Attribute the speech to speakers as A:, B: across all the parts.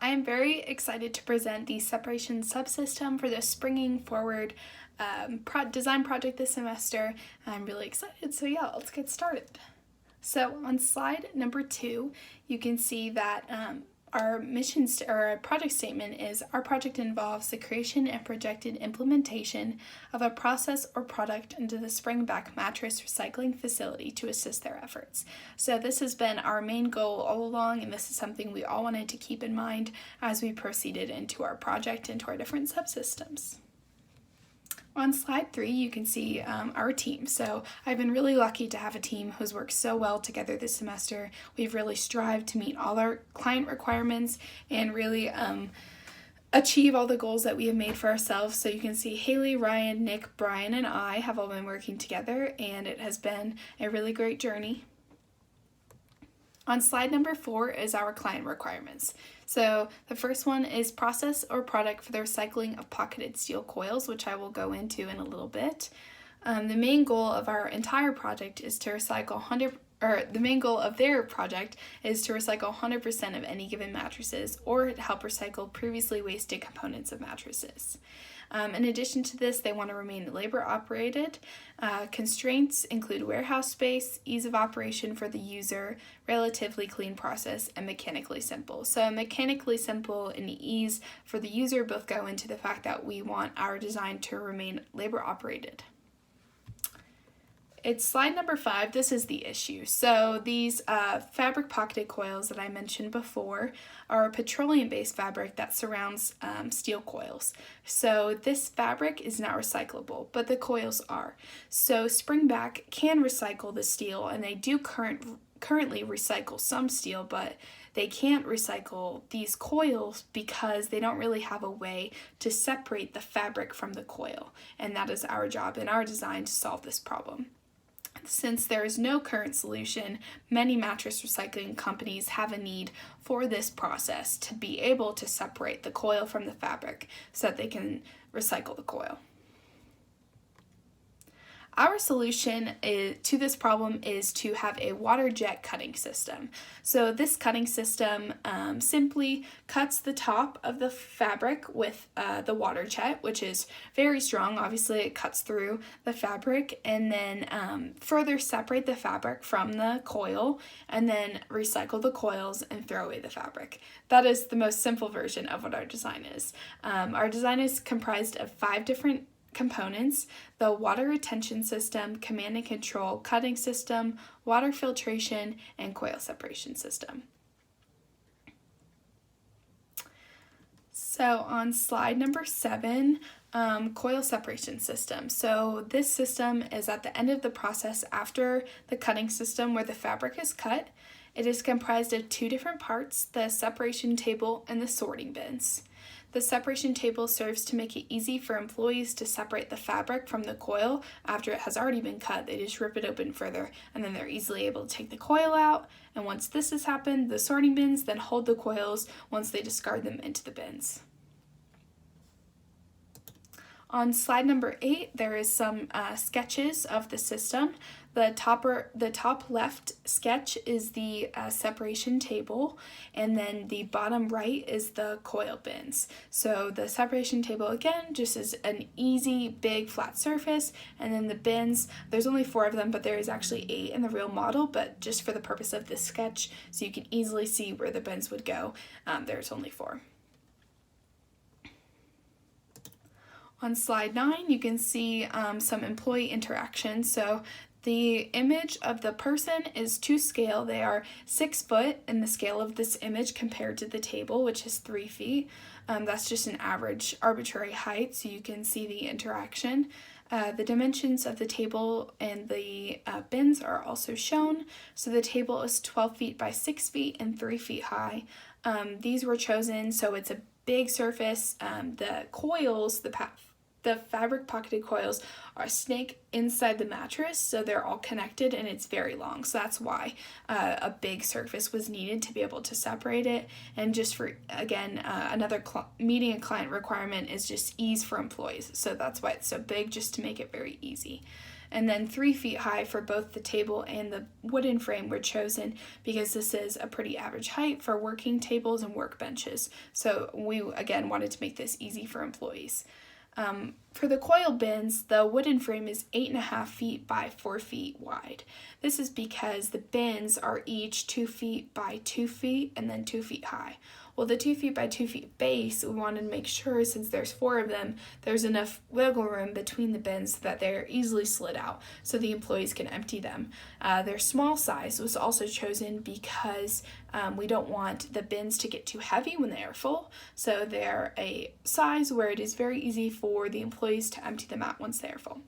A: I am very excited to present the separation subsystem for the Springing Forward design project this semester. I'm really excited, so yeah, let's get started. So on slide number 2, you can see that our our project statement is our project involves the creation and projected implementation of a process or product into the Springback mattress recycling facility to assist their efforts. So this has been our main goal all along, and this is something we all wanted to keep in mind as we proceeded into our project, into our different subsystems. On slide 3, you can see our team. So I've been really lucky to have a team who's worked so well together this semester. We've really strived to meet all our client requirements and really achieve all the goals that we have made for ourselves. So you can see Haley, Ryan, Nick, Brian, and I have all been working together, and it has been a really great journey. On slide number 4 is our client requirements. So the first one is process or product for the recycling of pocketed steel coils, which I will go into in a little bit. The main goal of our entire project is to recycle the main goal of their project is to recycle 100% of any given mattresses or help recycle previously wasted components of mattresses. In addition to this, they want to remain labor operated. Constraints include warehouse space, ease of operation for the user, relatively clean process, and mechanically simple. So mechanically simple and ease for the user both go into the fact that we want our design to remain labor operated. It's slide number 5. This is the issue. So these fabric pocketed coils that I mentioned before are a petroleum-based fabric that surrounds steel coils. So this fabric is not recyclable, but the coils are. So Springback can recycle the steel, and they do currently recycle some steel, but they can't recycle these coils because they don't really have a way to separate the fabric from the coil. And that is our job in our design to solve this problem. Since there is no current solution, many mattress recycling companies have a need for this process to be able to separate the coil from the fabric so that they can recycle the coil. Our solution to this problem is to have a water jet cutting system. So this cutting system simply cuts the top of the fabric with the water jet, which is very strong. Obviously, it cuts through the fabric, and then further separate the fabric from the coil, and then recycle the coils and throw away the fabric. That is the most simple version of what our design is. Our design is comprised of 5 different components: the water retention system, command and control, cutting system, water filtration, and coil separation system. So on slide number 7, coil separation system. So this system is at the end of the process after the cutting system where the fabric is cut. It is comprised of 2 different parts: the separation table and the sorting bins. The separation table serves to make it easy for employees to separate the fabric from the coil after it has already been cut. They just rip it open further, and then they're easily able to take the coil out. And once this has happened, the sorting bins then hold the coils once they discard them into the bins. On slide number 8, there is some sketches of the system. The top left sketch is the separation table, and then the bottom right is the coil bins. So the separation table, again, just is an easy, big, flat surface, and then the bins, there's only 4 of them, but there is actually 8 in the real model, but just for the purpose of this sketch, so you can easily see where the bins would go, there's only 4. On slide 9, you can see some employee interaction. So the image of the person is to scale. They are 6 foot in the scale of this image compared to the table, which is 3 feet. That's just an average arbitrary height, so you can see the interaction. The dimensions of the table and the bins are also shown. So the table is 12 feet by 6 feet and 3 feet high. These were chosen so it's a big surface. The coils, the fabric pocketed coils are snake inside the mattress, so they're all connected and it's very long. So that's why a big surface was needed to be able to separate it. And just for, again, another meeting a client requirement is just ease for employees. So that's why it's so big, just to make it very easy. and then 3 feet high for both the table and the wooden frame were chosen because this is a pretty average height for working tables and workbenches. So we, again, wanted to make this easy for employees. For the coil bins, the wooden frame is 8.5 feet by 4 feet wide. This is because the bins are each 2 feet by 2 feet and then 2 feet high. Well, the 2 feet by 2 feet base, we wanted to make sure, since there's 4 of them, there's enough wiggle room between the bins so that they're easily slid out so the employees can empty them. Their small size was also chosen because we don't want the bins to get too heavy when they are full, so they're a size where it is very easy for the employees to empty them out once they are full.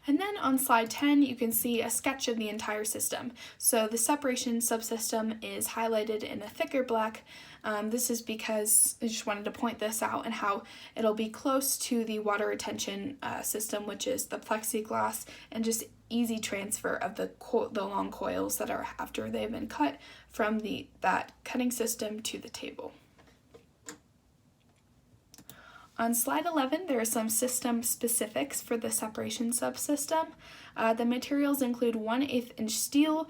A: And then on slide 10, you can see a sketch of the entire system. So the separation subsystem is highlighted in a thicker black. This is because I just wanted to point this out and how it'll be close to the water retention system, which is the plexiglass, and just easy transfer of the long coils that are after they've been cut from that cutting system to the table. On slide 11, there are some system specifics for the separation subsystem. The materials include 1/8 inch steel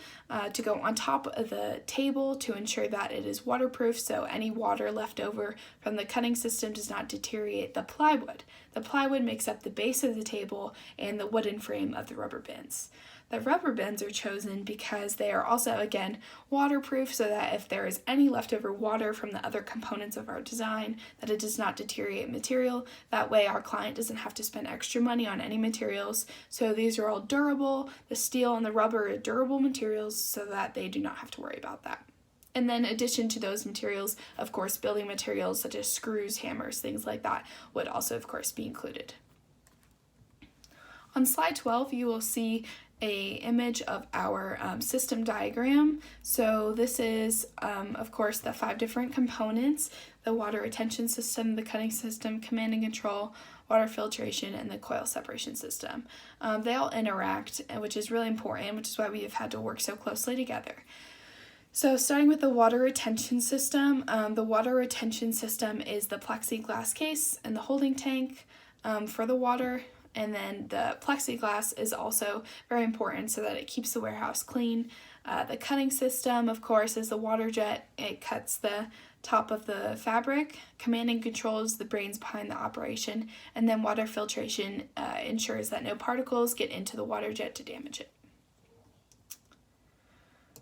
A: to go on top of the table to ensure that it is waterproof, so any water left over from the cutting system does not deteriorate the plywood. The plywood makes up the base of the table and the wooden frame of the rubber bins. The rubber bins are chosen because they are also, again, waterproof, so that if there is any leftover water from the other components of our design, that it does not deteriorate material. That way our client doesn't have to spend extra money on any materials. So these are all durable. The steel and the rubber are durable materials so that they do not have to worry about that. And then in addition to those materials, of course, building materials such as screws, hammers, things like that would also, of course, be included. On slide 12, you will see a image of our system diagram. So this is, of course, the 5 different components: the water retention system, the cutting system, command and control, water filtration, and the coil separation system. They all interact, which is really important, which is why we have had to work so closely together. So starting with the water retention system, the water retention system is the plexiglass case and the holding tank for the water. And then the plexiglass is also very important so that it keeps the warehouse clean. The cutting system, of course, is the water jet. It cuts the top of the fabric. Command and control is the brains behind the operation. And then water filtration ensures that no particles get into the water jet to damage it.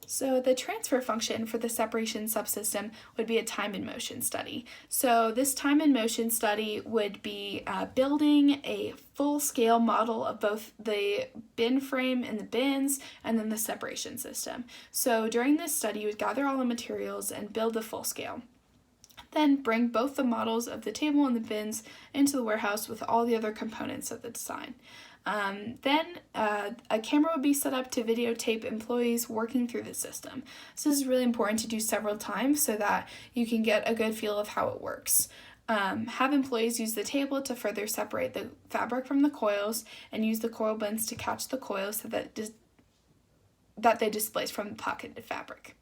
A: So the transfer function for the separation subsystem would be a time and motion study. So this time and motion study would be building a full-scale model of both the bin frame and the bins, and then the separation system. So during this study, you would gather all the materials and build the full scale. Then bring both the models of the table and the bins into the warehouse with all the other components of the design. Then a camera would be set up to videotape employees working through the system. So this is really important to do several times so that you can get a good feel of how it works. Have employees use the table to further separate the fabric from the coils, and use the coil bins to catch the coils so that they displace from the pocketed fabric.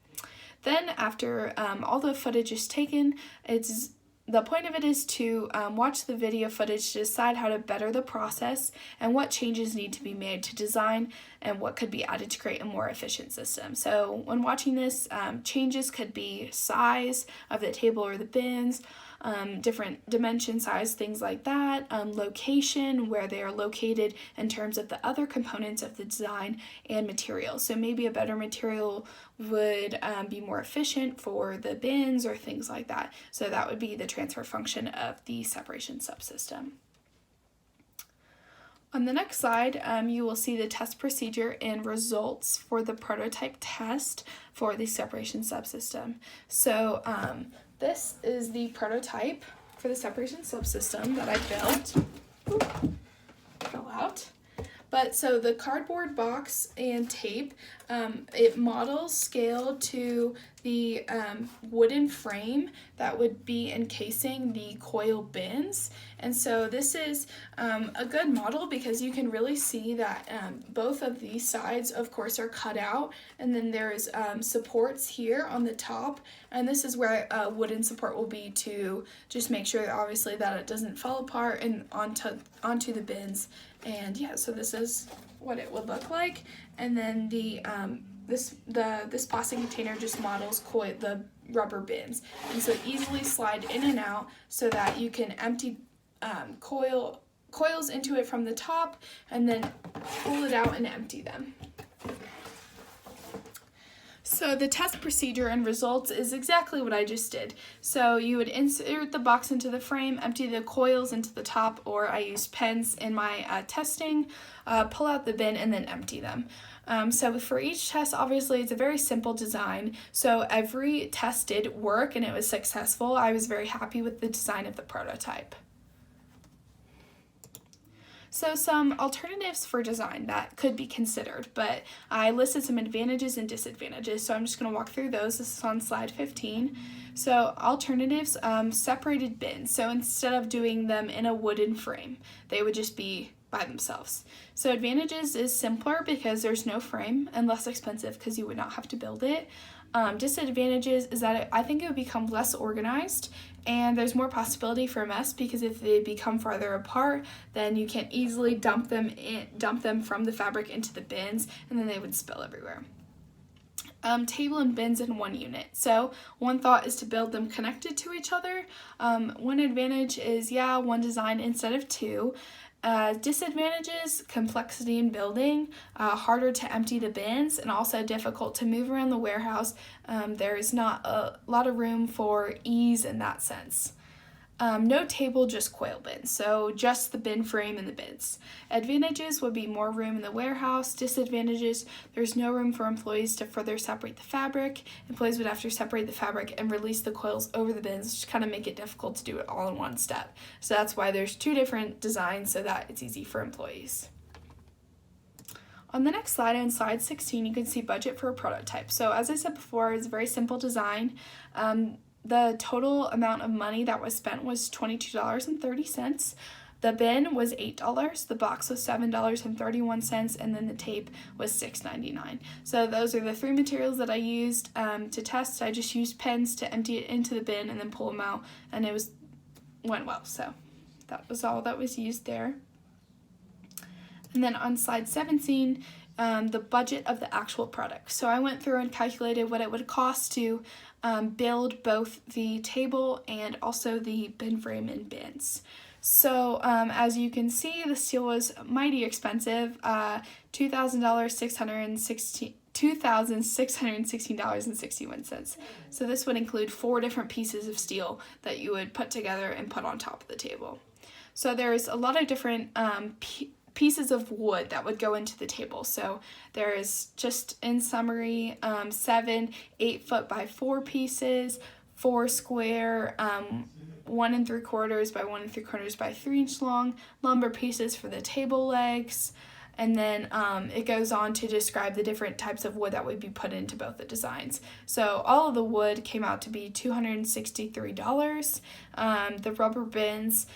A: Then after all the footage is taken, the point of it is to watch the video footage to decide how to better the process and what changes need to be made to design and what could be added to create a more efficient system. So when watching this, changes could be size of the table or the bins, different dimension, size, things like that, location, where they are located in terms of the other components of the design, and material. So maybe a better material would be more efficient for the bins or things like that. So that would be the transfer function of the separation subsystem. On the next slide, you will see the test procedure and results for the prototype test for the separation subsystem. So this is the prototype for the separation subsystem that I built. Ooh, fell out. But so the cardboard box and tape, it models scaled to the wooden frame that would be encasing the coil bins. And so this is a good model because you can really see that both of these sides, of course, are cut out. And then there's supports here on the top. And this is where a wooden support will be to just make sure, obviously, that it doesn't fall apart and onto the bins. And yeah, so this is what it would look like. And then this plastic container just models the rubber bins, and so easily slide in and out so that you can empty coils into it from the top and then pull it out and empty them. So the test procedure and results is exactly what I just did. So you would insert the box into the frame, empty the coils into the top, or I used pens in my testing, pull out the bin, and then empty them. So for each test, obviously, it's a very simple design. So every test did work and it was successful. I was very happy with the design of the prototype. So some alternatives for design that could be considered, but I listed some advantages and disadvantages, so I'm just going to walk through those. This is on slide 15. So alternatives, separated bins. So instead of doing them in a wooden frame, they would just be by themselves. So advantages is simpler because there's no frame, and less expensive because you would not have to build it. Disadvantages is that I think it would become less organized, and there's more possibility for a mess because if they become farther apart, then you can't easily dump them from the fabric into the bins, and then they would spill everywhere. Table and bins in one unit. So one thought is to build them connected to each other. One advantage is, one design instead of two. Disadvantages, complexity in building, harder to empty the bins, and also difficult to move around the warehouse. There is not a lot of room for ease in that sense. No table, just coil bins, so just the bin frame and the bins. Advantages would be more room in the warehouse. Disadvantages, there's no room for employees to further separate the fabric. Employees would have to separate the fabric and release the coils over the bins, which kind of make it difficult to do it all in one step. So that's why there's two different designs so that it's easy for employees. On the next slide, on slide 16, you can see budget for a prototype. So as I said before, it's a very simple design. The total amount of money that was spent was $22.30. The bin was $8, the box was $7.31, and then the tape was $6.99. So those are the three materials that I used to test. I just used pens to empty it into the bin and then pull them out, and it went well. So that was all that was used there. And then on slide 17, the budget of the actual product. So I went through and calculated what it would cost to build both the table and also the bin frame and bins. So as you can see, the steel was mighty expensive, $2,616.61. So this would include 4 different pieces of steel that you would put together and put on top of the table. So there's a lot of different pieces of wood that would go into the table. So there is, just in summary, 7 8-foot by 4 pieces, 4 square 1 3/4 by 1 3/4 by 3-inch long lumber pieces for the table legs. And then it goes on to describe the different types of wood that would be put into both the designs. So all of the wood came out to be $263. The rubber bins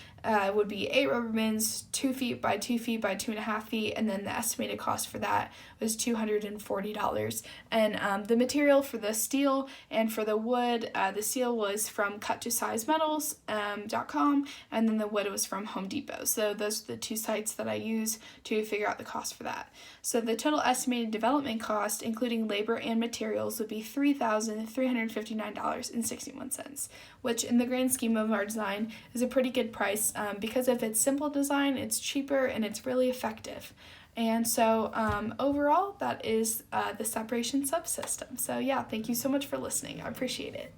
A: would be 8 rubber bins, 2 feet by 2 feet by 2.5 feet, and then the estimated cost for that was $240. And the material for the steel and for the wood, the steel was from cuttosizemetals.com, and then the wood was from Home Depot. So those are the 2 sites that I use to figure out the cost for that. So the total estimated development cost, including labor and materials, would be $3,359.61, which in the grand scheme of our design is a pretty good price. Because of its simple design, it's cheaper and it's really effective. And so overall, that is the separation subsystem. So yeah, thank you so much for listening. I appreciate it.